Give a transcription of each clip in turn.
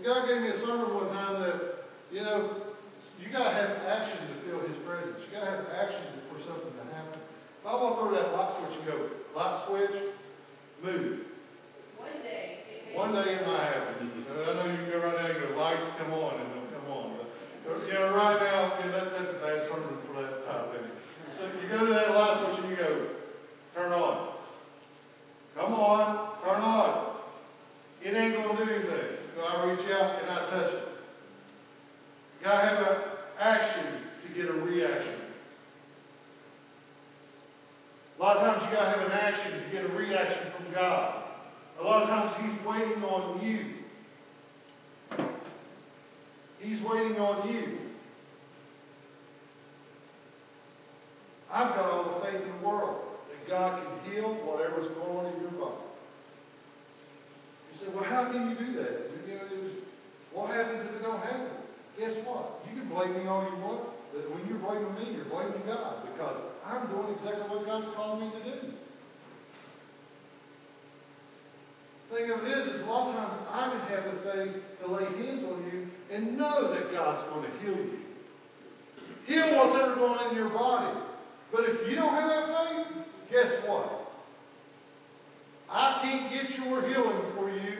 And God gave me a sermon one time that, you know, you got to have action to feel His presence. You got to have action for something to happen. If I want to throw that light switch and go, light switch, move. One day it might happen. I know you can go right now and go, lights come on, and they'll come on. But, you know, right now, that's a bad sermon for that type of thing. So you go to that light switch and you go, turn on. Come on, turn on. It ain't going to do anything. So I reach out and I touch it. You got to have an action to get a reaction. A lot of times you got to have an action to get a reaction from God. A lot of times He's waiting on you. He's waiting on you. I've got all the faith in the world that God can heal whatever's going on in your body. You say, well, how can you do that? You know, what happens if it don't happen? Guess what? You can blame me all you want, but when you're blaming me, you're blaming God, because I'm doing exactly what God's called me to do. The thing of it is a lot of times I can have the faith to lay hands on you and know that God's going to heal you. Heal whatever's going on in your body. But if you don't have that faith, guess what? I can't get your healing for you.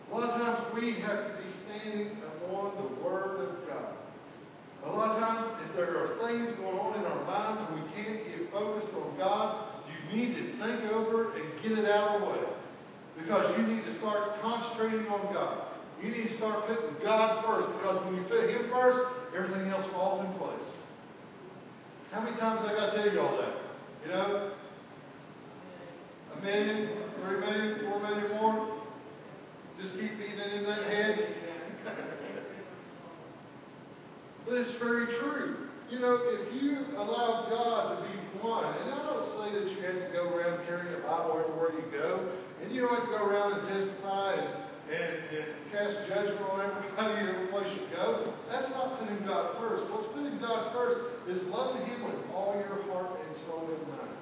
A lot of times we have to be standing upon the Word of God. A lot of times, if there are things going on in our minds and we can't get focused on God, you need to think over it and get it out of the way. Because you need to start concentrating on God. You need to start putting God first, because when you put Him first, everything else falls in place. How many times I got to tell you all that? You know? 1 million, 3 million, 4 million more? Just keep beating it in that head. But it's very true. You know, if you allow God to be one, and I don't say that you have to go around carrying a Bible everywhere you go, and you don't have to go around and testify and cast judgment on everybody every place you go. That's not putting God first. What's putting God first is loving Him with all your heart and soul and mind.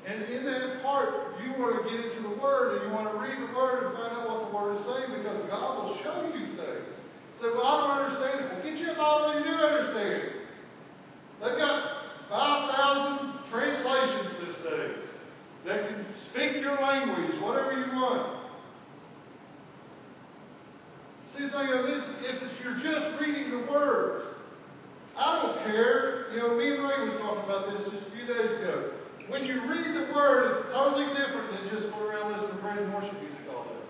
And in that part, you want to get into the Word, and you want to read the Word and find out what the Word is saying, because God will show you things. So, well, I don't understand it. Well, get you a Bible you do understand it. They've got 5,000 translations these days that can speak your language, whatever you want. See, the thing of this, if you're just reading the words, I don't care. You know, me and Ray was talking about this just a few days ago. When you read the Word, it's totally different than just going around listening to praise and worship music all day.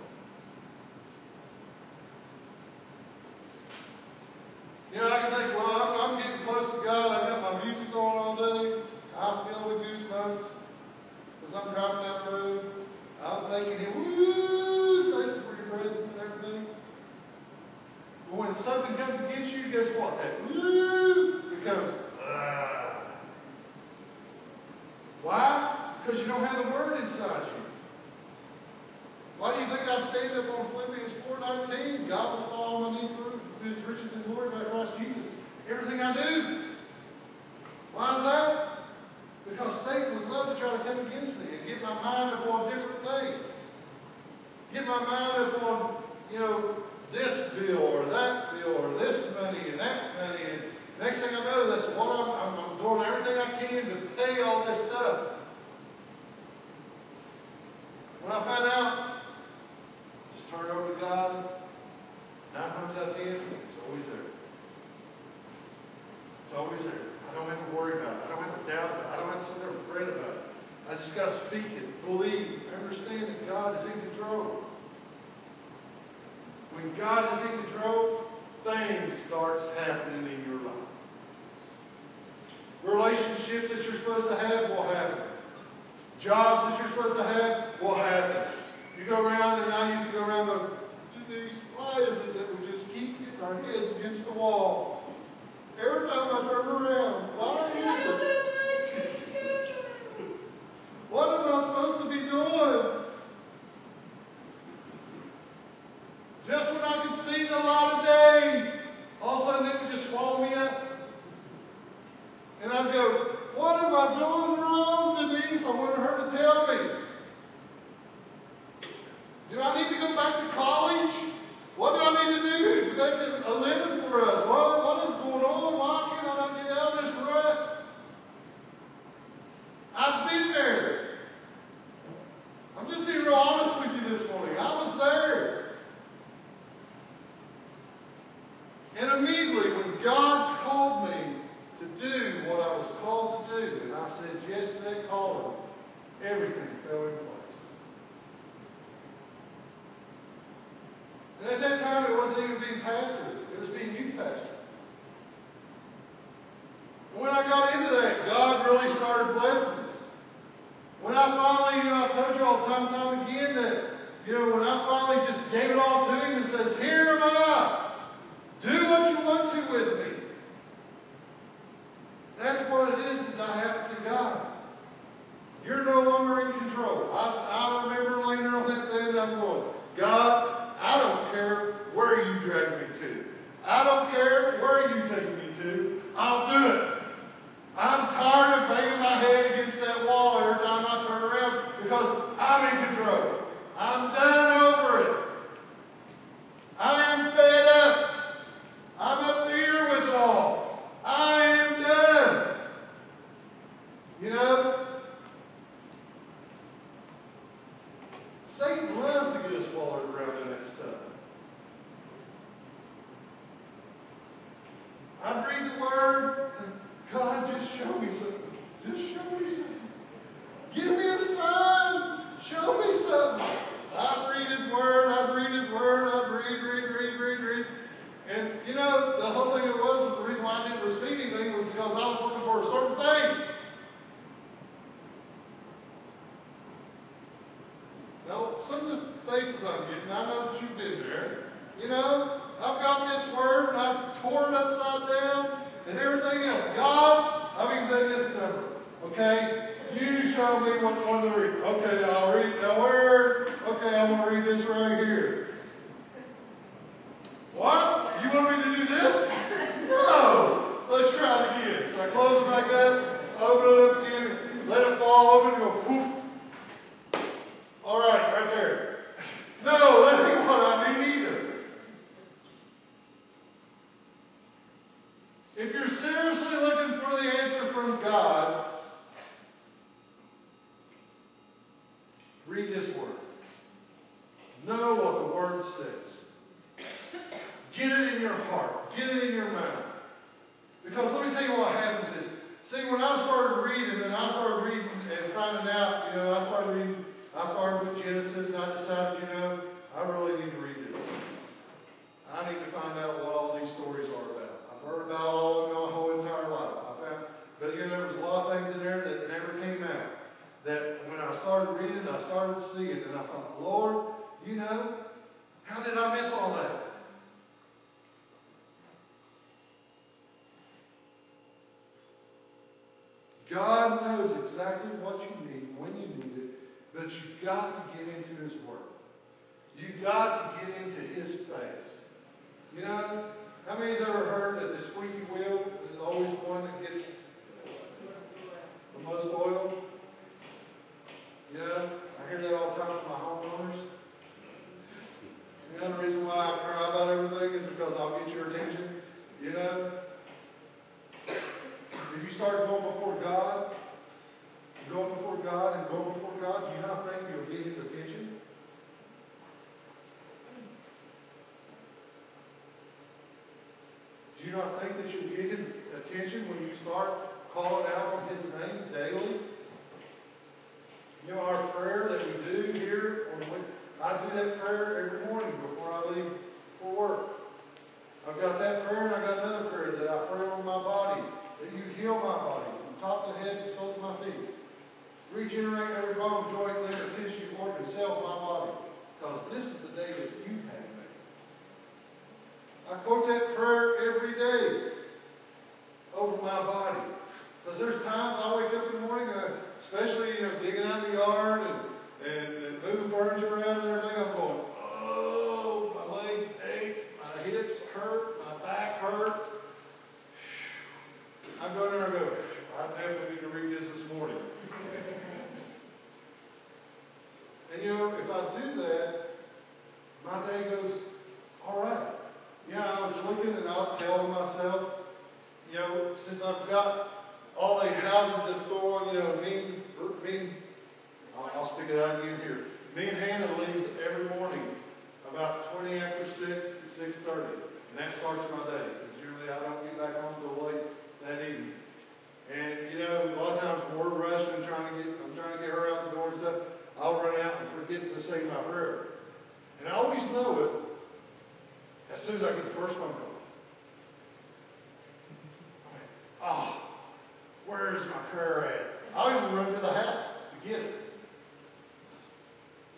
You know, I can think, well, I'm getting close to God. I got my music on all day. I'm filled with goosebumps because I'm driving down the road. I'm thanking Him, woo, thank you for your presence and everything. But when something comes against you, guess what? That woo becomes, Why? Because you don't have the Word inside you. Why do you think I stand up on Philippians 4:19? God will fall on my knees through His riches and glory by Christ Jesus. Everything I do. Why is that? Because Satan would love to try to come against me and get my mind upon different things. Get my mind upon, you know, this bill or that bill or this money and that money. And next thing I know, that's what I'm doing everything I can to pay all this stuff. When I find out, just turn it over to God. 9 times out of 10, it's always there. It's always there. I don't have to worry about it. I don't have to doubt it. I don't have to sit there and fret about it. I just got to speak it, believe, understand that God is in control. When God is in control, things start happening in your life. Relationships that you're supposed to have will happen. Jobs that you're supposed to have will happen. You go around, and I used to go around and go, why is it that we just keep getting our heads against the wall? Every time I turn around, why is it? What am I supposed to be doing? Just when I can see the light of day, all of a sudden it would just swallow me up. And I'd go, what am I doing wrong, Denise? I wanted her to tell me. Do I need to go back to college? What do I need to do to make a living for us? What is going on? Why can't I not get out of this rut? I've been there. I'm just being real honest with you this morning. I was there. And immediately when God called me to do what I was called to do, and I said yes to that calling, everything fell in place. And at that time, it wasn't even being pastor. It was being youth pastor. And when I got into that, God really started blessing us. When I finally, I've told you all time and time again that, when I finally just gave it all to Him and says, here am I. Do what you want to with me. That's what it is that I have to God. You're no longer in control. I remember laying there on that bed and I'm going, God, I don't care where you drag me to. I don't care where you take me to. I'll do it. I'm tired of banging my head against that wall every time I turn around because I'm in control. I'm done over it. I am fed up. I'm up to here with it all. I am done. Satan loves to get us swallowed around in that stuff. I'd read the Word, and God, just show me something. Just show me something. Give me a sign. Show me something. I'd read His Word, I'd read His Word, I'd read. And, the whole thing was the reason why I didn't receive anything was because I was looking for a certain thing. Now, some of the faces I'm getting, I know that you've been there. I've got this Word, and I've torn it upside down, and everything else. God, I've even done this number. Okay? You show me what's on the read. Okay, I'll read that Word. Okay, I'm going to read this right here. What? You want me to do this? No! Let's try it again. So I close it back up, open it up again, let it fall open, and go poof. All right, right there. No, that ain't what I need either. If you're seriously looking for the answer from God, read His Word. Know what the Word says. Get it in your heart. Get it in your mind. Because let me tell you what happens is, see, when I started reading and finding out, I started with Genesis and I decided, I really need to read this. I need to find out what all these stories are about. I've heard about all of them my whole entire life. But there was a lot of things in there that never came out. That when I started reading, I started seeing, and I thought, Lord, how did I miss all that? God knows exactly what you need, when you need it, but you've got to get into His Word. You've got to get into His face. How many have ever heard that the squeaky wheel is always the one that gets the most oil? I hear that all the time from my homeowners. The reason why I cry about everything is because I'll get your attention. If you start going before God, do you not think you'll get His attention? Do you not think that you'll get His attention when you start calling out on His name daily? Our prayer that we do here, I do that prayer every morning before I leave for work. I've got that prayer and I've got another prayer that I pray over my body, that you heal my body from top to head to soles of my feet. Regenerate every bone, joint, liver, tissue, organ, cell of my body. Because this is the day that you have made. I quote that prayer every day over my body. Because there's times I wake up in the morning, especially digging out in the yard and moving furniture around and everything, I'm going, oh, my legs ache, my hips hurt, my back hurts. I go there and go, I definitely need to read this morning. my day goes all right. I was looking and I was telling myself, since I've got all the houses that's going, I'll stick it out again here. Me and Hannah leaves every morning about 20 after 6 to 6:30. And that starts my day. Because generally I don't get back home till late that evening. And, a lot of times when we're rushing and I'm trying to get her out the door and stuff, I'll run out and forget to say my prayer. And I always know it as soon as I get the first phone call. Where's my prayer at? I'll even run to the house to get it.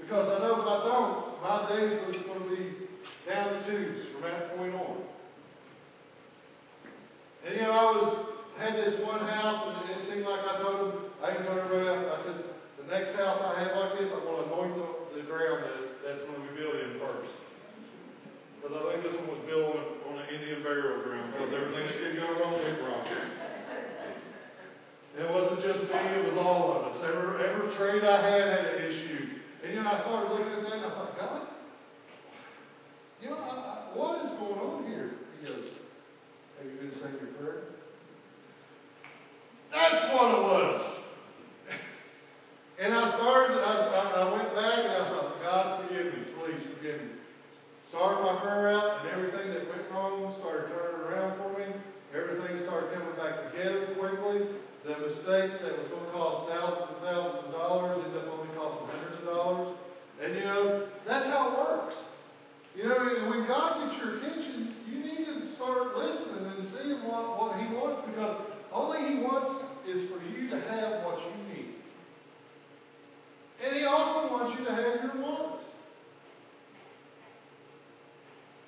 Because I know if I don't, my days are going to be down the tubes from that point on. And I had this one house, and it seemed like I told everybody else, I said, the next house I have like this, I'm going to anoint the ground that's going to be built in first. Because I think this one was built on an Indian burial ground, because everything that could go wrong went wrong. And it wasn't just me, it was all of us. Every trade I had an issue. And I started looking at that and I thought, God, what is going on here? He goes, have you been saying your prayer? That's what it was. And I went back and I thought, God, forgive me, please forgive me. Started my prayer out and everything that went wrong started turning around for me. Everything started coming back together quickly. The mistakes that was going to cost thousands and thousands of dollars ended up only costing hundreds of dollars. And that's how it works. And when God gets your attention, you need to start listening and seeing what He wants, because only He wants is for you to have what you need. And He also wants you to have your wants.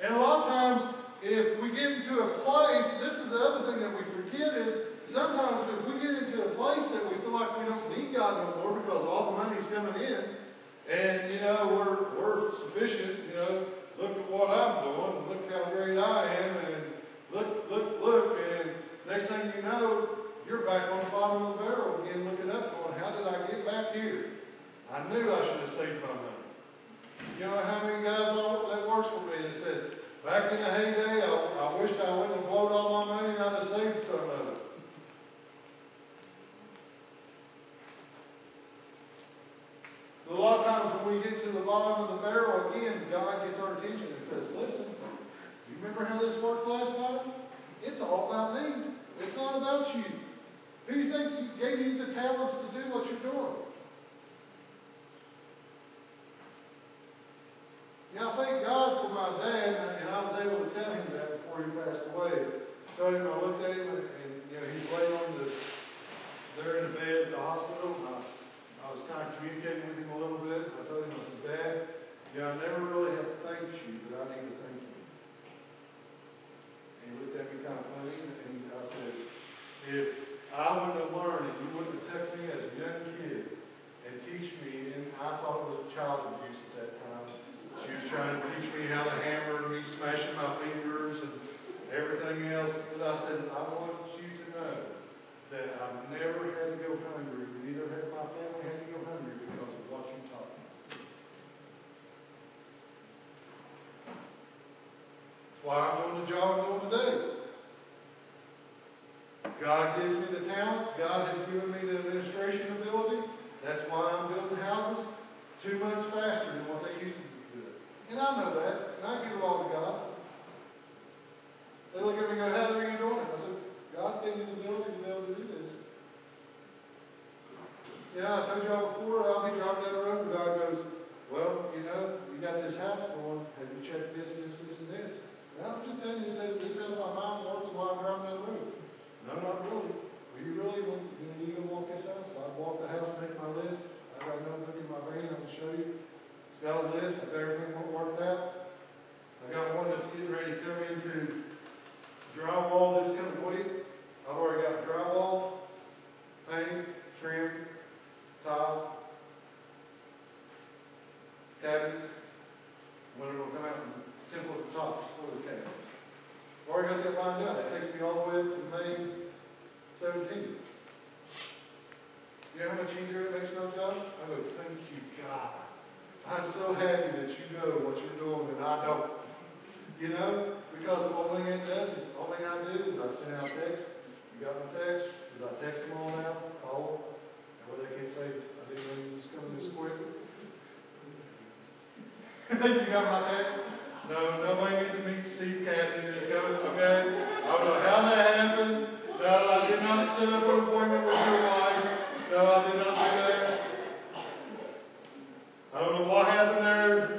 And a lot of times, if we get into a place, this is the other thing that we forget is, sometimes if we get into a place that we feel like we don't need God no more because all the money's coming in, and we're sufficient, look at what I'm doing, look how great I am, and look, and next thing you know, you're back on the bottom of the barrel again, looking up, going, how did I get back here? I knew I should have saved my money. How many guys that works for me that says, back in the heyday, I wished I wouldn't have blown all my money and I'd have saved some of it. A lot of times when we get to the bottom of the barrel again, God gets our attention and says, listen, you remember how this worked last time? It's all about me. It's not about you. Who do you think gave you the talents to do what you're doing? I thank God for my dad, and I was able to tell him that before he passed away. I looked at him, and he's laying there in the bed at the hospital. I was kind of communicating with him a little bit. I told him, I said, Dad, I never really have to thank you, but I need to thank you. And he looked at me kind of funny, and I said, if I wouldn't have learned and you wouldn't have took me as a young kid and teach me, and I thought it was child abuse at that time. She was trying to teach me how to hammer and me smashing my fingers and everything else. But I said, I want you to know that I've never had to go hungry. Neither had my family had to go hungry because of what you taught me. That's why I'm doing the job I'm doing today. God gives me the talents. God has given me the administration ability. That's why I'm building houses 2 months faster than what they used to do. And I know that, and I give it all to God. They look at me and go, how are you doing it? I said, God gave me the ability to be able to do this. I told y'all before, I'll be driving down the road, and God goes, well, you got this house going. Have you checked this, and this? And I'm just telling you, this is how my mind works while I'm driving down the road. No, not really. Well, you really, when you go walk this house, I walk the house, make my list. I got a notebook in my van, I can show you. It's got a list, I've got everything worked out. I got one that's getting ready to come into drywall this coming week. I've already got drywall, paint, trim, tile, cabinets. When it will come out and temple at the top for the cabinets. I've already got that lined out. That takes me all the way up to May 17th. You know how much easier it makes my job? I go, thank you, God. I'm so happy that you know what you're doing and You know, because the only thing it does is, the only thing I do is I send out text. You got my text? Because I text them all now, call them. And where they can't say, I didn't know you was coming this quick. You got my text? No, nobody needs to meet Steve Cassidy that's coming, okay? I don't know how that happened. No, I did not set up an appointment with your wife. No, I did not do that. I don't know what happened there.